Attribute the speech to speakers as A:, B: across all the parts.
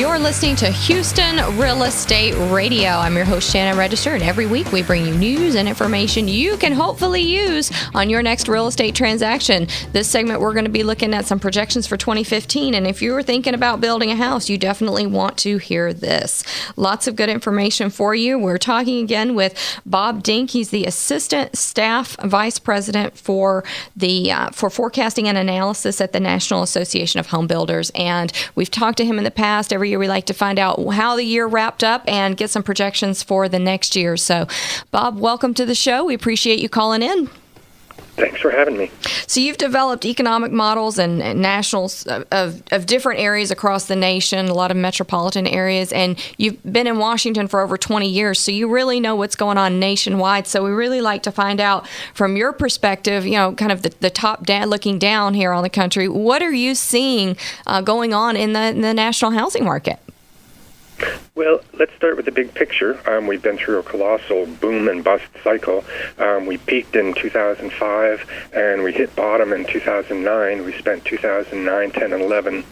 A: You're listening to Houston Real Estate Radio. I'm your host, Shannon Register, and every week we bring you news and information you can hopefully use on your next real estate transaction. This segment, we're going to be looking at some projections for 2015, and if you were thinking about building a house, you definitely want to hear this. Lots of good information for you. We're talking again with Bob Denk. He's the Assistant Staff Vice President for Forecasting and Analysis at the National Association of Home Builders, and we've talked to him in the past. Every year we like to find out how the year wrapped up and get some projections for the next year. So, Bob, welcome to the show. We appreciate you calling in.
B: Thanks for having me.
A: So you've developed economic models and nationals of different areas across the nation, a lot of metropolitan areas, and you've been in Washington for over 20 years, so you really know what's going on nationwide. So we really like to find out from your perspective, kind of the top down, looking down here on the country, what are you seeing going on in the national housing market?
B: Well, let's start with the big picture. We've been through a colossal boom and bust cycle. We peaked in 2005, and we hit bottom in 2009. We spent 2009, 10, and 11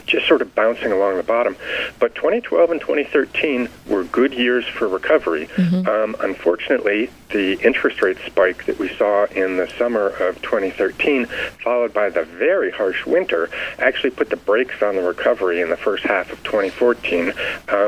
B: just sort of bouncing along the bottom. But 2012 and 2013 were good years for recovery. Unfortunately, the interest rate spike that we saw in the summer of 2013, followed by the very harsh winter, actually put the brakes on the recovery in the first half of 2014.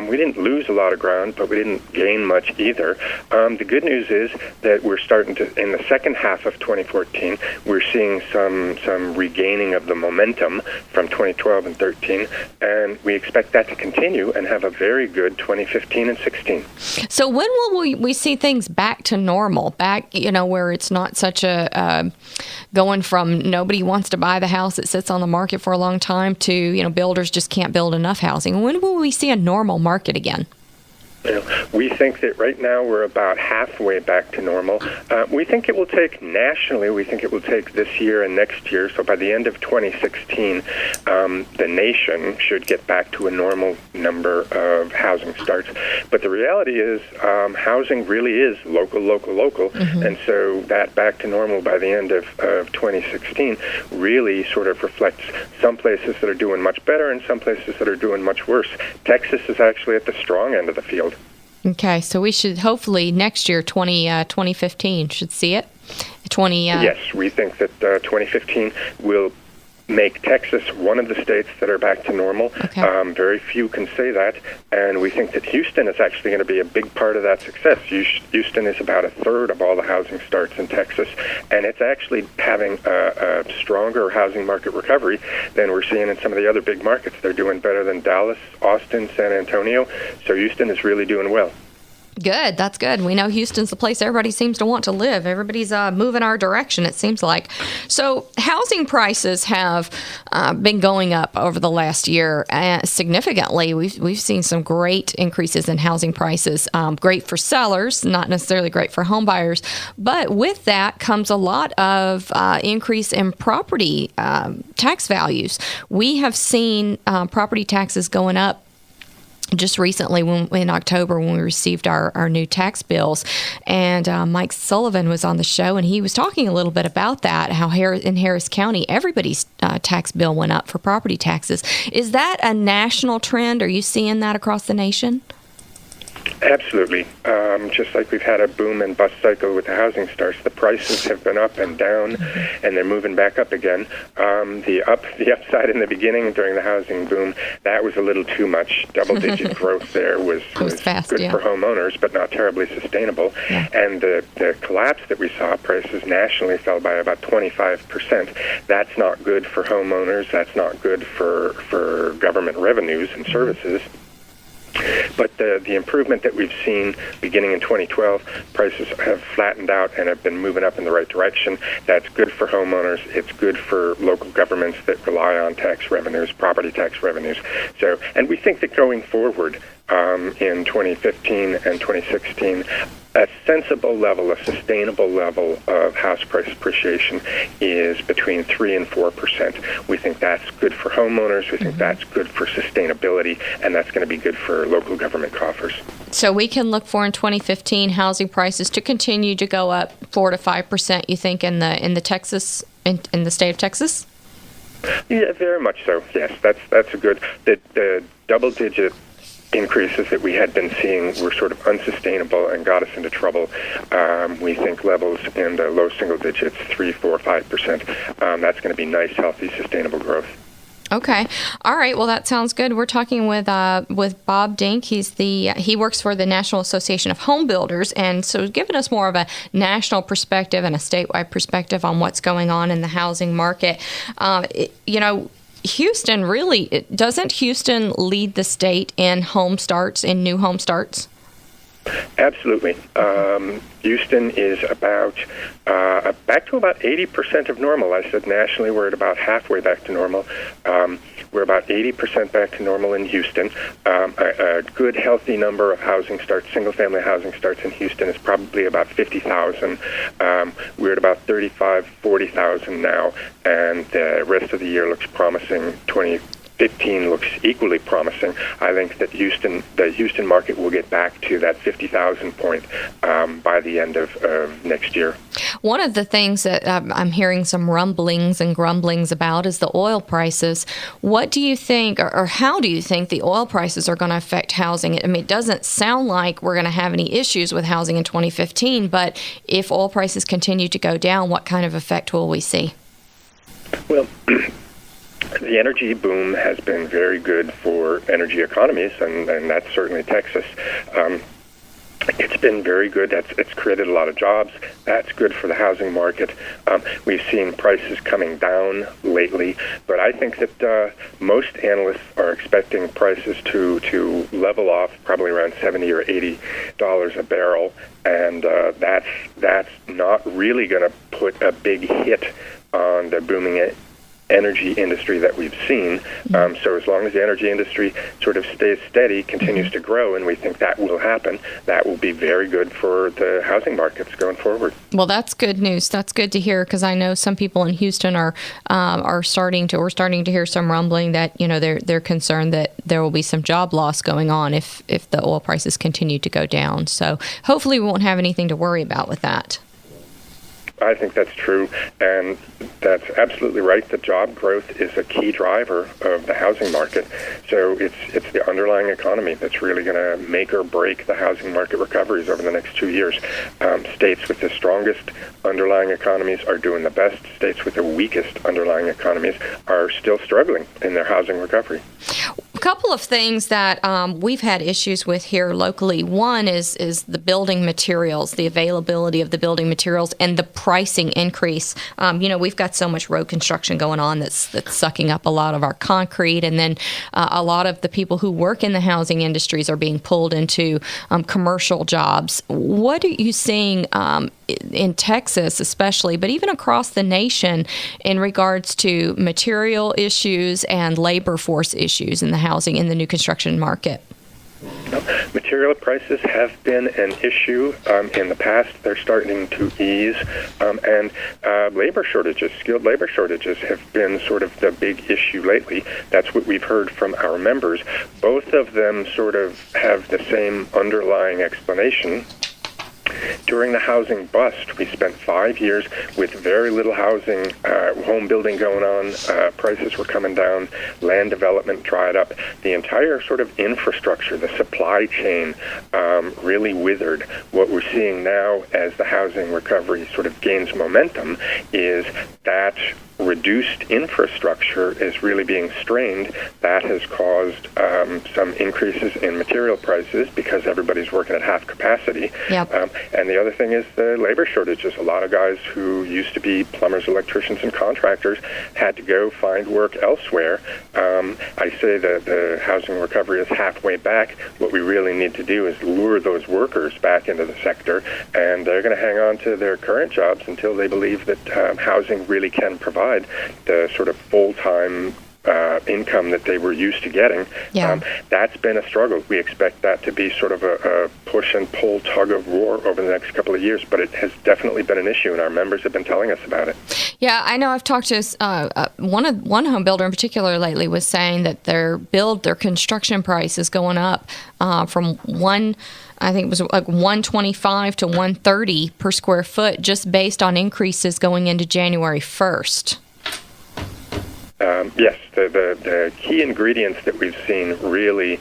B: We didn't lose a lot of ground, but we didn't gain much either. The good news is that we're starting to, in the second half of 2014, we're seeing some regaining of the momentum from 2012 and 13, and we expect that to continue and have a very good 2015 and 16.
A: So when will we see things back to normal, back, where it's not such a going from nobody wants to buy the house that sits on the market for a long time to, builders just can't build enough housing? When will we see a normal market again?
B: We think that right now we're about halfway back to normal. We think it will take nationally, we think it will take this year and next year. So by the end of 2016, the nation should get back to a normal number of housing starts. But the reality is housing really is local. And so that back to normal by the end of 2016 really sort of reflects some places that are doing much better and some places that are doing much worse. Texas is actually at the strong end of the field.
A: Okay, so we should hopefully next year, 2015, should see it.
B: Yes, we think that 2015 will make Texas one of the states that are back to normal.
A: Okay.
B: Very few can say that, and we think that Houston is actually going to be a big part of that success. Houston is about a third of all the housing starts in Texas, and it's actually having a stronger housing market recovery than we're seeing in some of the other big markets. They're doing better than Dallas, Austin, San Antonio, so Houston is really doing well.
A: Good. That's good. We know Houston's the place everybody seems to want to live. Everybody's moving our direction, it seems like. So housing prices have been going up over the last year significantly. We've seen some great increases in housing prices. Great for sellers, not necessarily great for home buyers. But with that comes a lot of increase in property tax values. We have seen property taxes going up just recently in October when we received our new tax bills. And Mike Sullivan was on the show, and he was talking a little bit about that, how in Harris County, everybody's tax bill went up for property taxes. Is that a national trend? Are you seeing that across the nation?
B: Absolutely. Just like we've had a boom and bust cycle with the housing starts, the prices have been up and down, and they're moving back up again. The upside in the beginning during the housing boom, that was a little too much. Double-digit growth there was
A: fast,
B: good for homeowners, but not terribly sustainable.
A: Yeah.
B: And the collapse that we saw, prices nationally fell by about 25%. That's not good for homeowners. That's not good for government revenues and services. But the improvement that we've seen beginning in 2012, prices have flattened out and have been moving up in the right direction. That's good for homeowners. It's good for local governments that rely on tax revenues, property tax revenues. So, and we think that going forward in 2015 and 2016, a sensible level, a sustainable level of house price appreciation is between 3 and 4%. We think that's good for homeowners. We think that's good for sustainability, and that's going to be good for local government coffers.
A: So we can look for in 2015 housing prices to continue to go up 4 to 5%. You think in the Texas in the state of Texas?
B: Yeah, very much so. Yes, that's a good. The double-digit increases that we had been seeing were sort of unsustainable and got us into trouble. We think levels in the low single digits, 3, 4, 5%. That's going to be nice, healthy, sustainable growth.
A: Okay. All right. Well, that sounds good. We're talking with Bob Denk. He works for the National Association of Home Builders, and so giving us more of a national perspective and a statewide perspective on what's going on in the housing market. Houston really doesn't Houston lead the state in new home starts?
B: Absolutely. Houston is about back to about 80% of normal. I said nationally we're at about halfway back to normal. We're about 80% back to normal in Houston. A good, healthy number of housing starts, single-family housing starts in Houston is probably about 50,000. We're at about 40,000 now, and the rest of the year looks promising. 2015 looks equally promising. I think that the Houston market will get back to that 50,000 point by the end of next year.
A: One of the things that I'm hearing some rumblings and grumblings about is the oil prices. What do you think, or how do you think the oil prices are going to affect housing? I mean, it doesn't sound like we're going to have any issues with housing in 2015, but if oil prices continue to go down, what kind of effect will we see?
B: Well, the energy boom has been very good for energy economies, and that's certainly Texas. It's been very good. It's created a lot of jobs. That's good for the housing market. We've seen prices coming down lately, but I think that most analysts are expecting prices to level off probably around $70 or $80 a barrel, and that's not really going to put a big hit on the booming energy industry that we've seen. So as long as the energy industry sort of stays steady, continues to grow, and we think that will happen, that will be very good for the housing markets going forward.
A: Well, that's good news. That's good to hear, because I know some people in Houston are starting to hear some rumbling that they're concerned that there will be some job loss going on if the oil prices continue to go down. So hopefully we won't have anything to worry about with that.
B: I think that's true, and that's absolutely right. The job growth is a key driver of the housing market. So it's the underlying economy that's really going to make or break the housing market recoveries over the next 2 years. States with the strongest underlying economies are doing the best. States with the weakest underlying economies are still struggling in their housing recovery.
A: A couple of things that we've had issues with here locally. One is the building materials, the availability of the building materials, and the pricing increase. We've got so much road construction going on that's sucking up a lot of our concrete, and then a lot of the people who work in the housing industries are being pulled into commercial jobs. What are you seeing in Texas especially, but even across the nation, in regards to material issues and labor force issues in the new construction market?
B: Material prices have been an issue in the past. They're starting to ease, and labor shortages, skilled labor shortages, have been sort of the big issue lately. That's what we've heard from our members. Both of them sort of have the same underlying explanation. During the housing bust, we spent 5 years with very little housing, home building going on, prices were coming down, land development dried up. The entire sort of infrastructure, the supply chain, really withered. What we're seeing now as the housing recovery sort of gains momentum is that reduced infrastructure is really being strained. That has caused some increases in material prices because everybody's working at half capacity.
A: Yep.
B: And the other thing is the labor shortages. A lot of guys who used to be plumbers, electricians, and contractors had to go find work elsewhere. I say that the housing recovery is halfway back. What we really need to do is lure those workers back into the sector, and they're going to hang on to their current jobs until they believe that housing really can provide the sort of full-time income that they were used to getting.
A: Yeah.
B: That's been a struggle. We expect that to be sort of a push and pull, tug of war over the next couple of years, but it has definitely been an issue, and our members have been telling us about it. Yeah,
A: I know. I've talked to one home builder in particular lately was saying that their construction price is going up from I think it was like $125 to $130 per square foot, just based on increases going into January 1st.
B: Yes, the key ingredients that we've seen really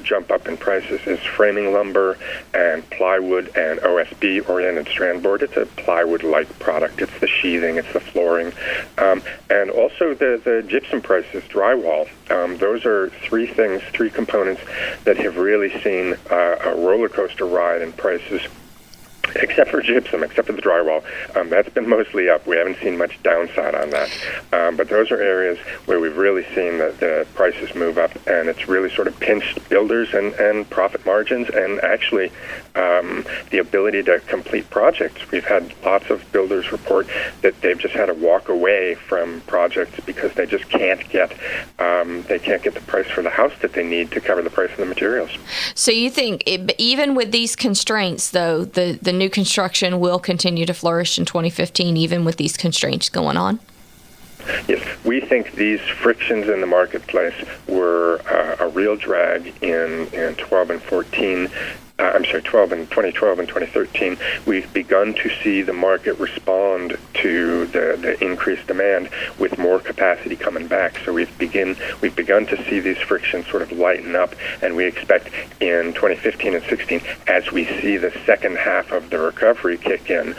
B: jump up in prices is framing lumber and plywood and OSB-oriented strand board. It's a plywood-like product. It's the sheathing, it's the flooring, and also the gypsum prices, drywall. Those are three components that have really seen a roller coaster ride in prices. Except for gypsum, except for the drywall. That's been mostly up. We haven't seen much downside on that. But those are areas where we've really seen the prices move up, and it's really sort of pinched builders and profit margins, and actually the ability to complete projects. We've had lots of builders report that they've just had to walk away from projects because they just can't get the price for the house that they need to cover the price of the materials.
A: So you think even with these constraints, though, the new construction will continue to flourish in 2015, even with these constraints going on?
B: Yes, we think these frictions in the marketplace were a real drag in 12 and 14. 2012 and 2013, we've begun to see the market respond to the increased demand with more capacity coming back. So we've begun to see these frictions sort of lighten up, and we expect in 2015 and 16, as we see the second half of the recovery kick in,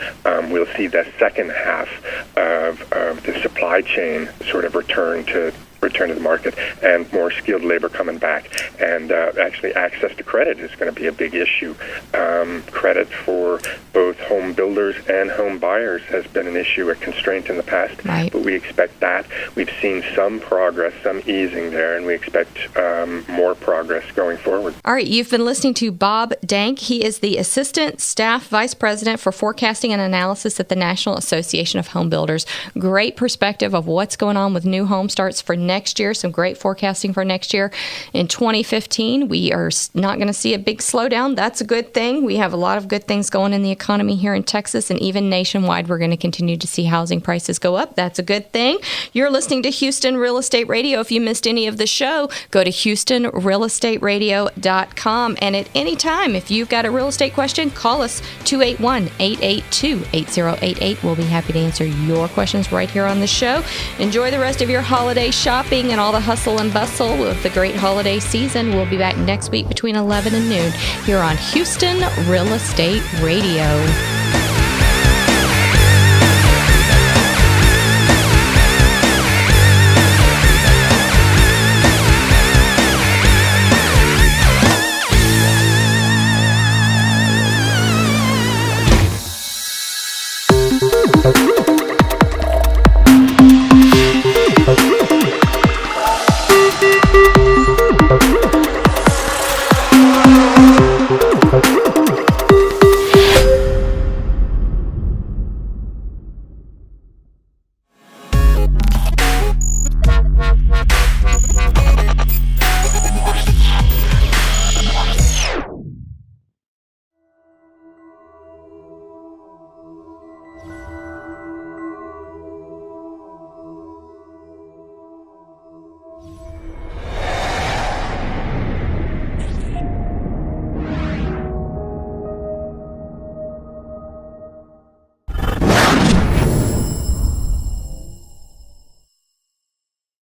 B: we'll see the second half of the supply chain sort of return to the market, and more skilled labor coming back. And actually access to credit is going to be a big issue. Credit for both home builders and home buyers has been an issue, a constraint in the past.
A: Right.
B: But we expect that. We've seen some progress, some easing there, and we expect more progress going forward.
A: All right, you've been listening to Bob Denk. He is the Assistant Staff Vice President for Forecasting and Analysis at the National Association of Home Builders. Great perspective of what's going on with new home starts for next year, some great forecasting for next year. In 2015, we are not going to see a big slowdown. That's a good thing. We have a lot of good things going in the economy here in Texas, and even nationwide, we're going to continue to see housing prices go up. That's a good thing. You're listening to Houston Real Estate Radio. If you missed any of the show, go to HoustonRealEstateRadio.com. And at any time, if you've got a real estate question, call us 281-882-8088. We'll be happy to answer your questions right here on the show. Enjoy the rest of your holiday shopping and all the hustle and bustle of the great holiday season. We'll be back next week between 11 and noon here on Houston Real Estate Radio.